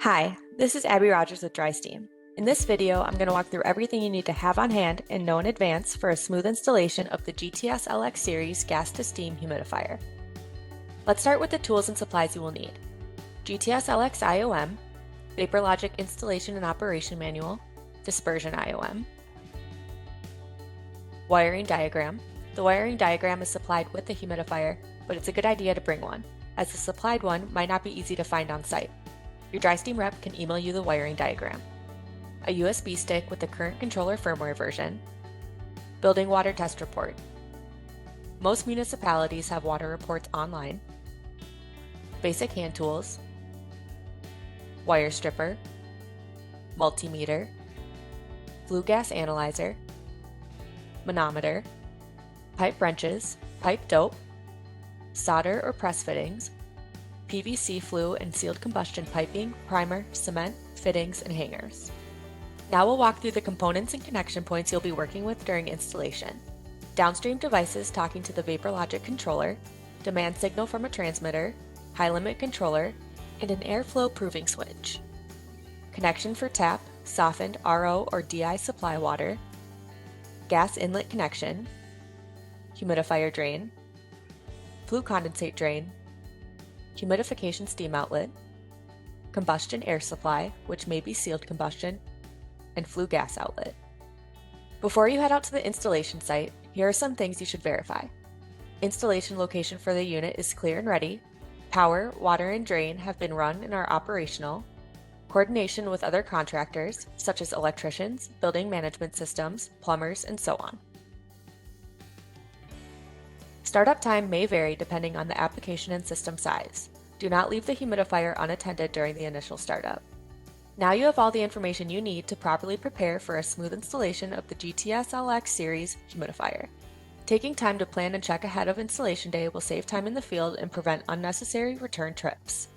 Hi, this is Abby Rogers with DrySteam. In this video, I'm going to walk through everything you need to have on hand and know in advance for a smooth installation of the GTS LX series gas-to-steam humidifier. Let's start with the tools and supplies you will need. GTS LX IOM, VaporLogic Installation and Operation Manual, Dispersion IOM. Wiring diagram. The wiring diagram is supplied with the humidifier, but it's a good idea to bring one, as the supplied one might not be easy to find on site. Your DrySteam rep can email you the wiring diagram. A USB stick with the current controller firmware version. Building water test report. Most municipalities have water reports online. Basic hand tools. Wire stripper. Multimeter. Flue gas analyzer. Manometer. Pipe wrenches, pipe dope. Solder or press fittings. PVC flue and sealed combustion piping, primer, cement, fittings, and hangers. Now we'll walk through the components and connection points you'll be working with during installation. Downstream devices talking to the VaporLogic controller, demand signal from a transmitter, high limit controller, and an airflow proving switch. Connection for tap, softened RO or DI supply water, gas inlet connection, humidifier drain, flue condensate drain, humidification steam outlet, combustion air supply, which may be sealed combustion, and flue gas outlet. Before you head out to the installation site, here are some things you should verify. Installation location for the unit is clear and ready. Power, water, and drain have been run and are operational. Coordination with other contractors, such as electricians, building management systems, plumbers, and so on. Startup time may vary depending on the application and system size. Do not leave the humidifier unattended during the initial startup. Now you have all the information you need to properly prepare for a smooth installation of the GTS LX series humidifier. Taking time to plan and check ahead of installation day will save time in the field and prevent unnecessary return trips.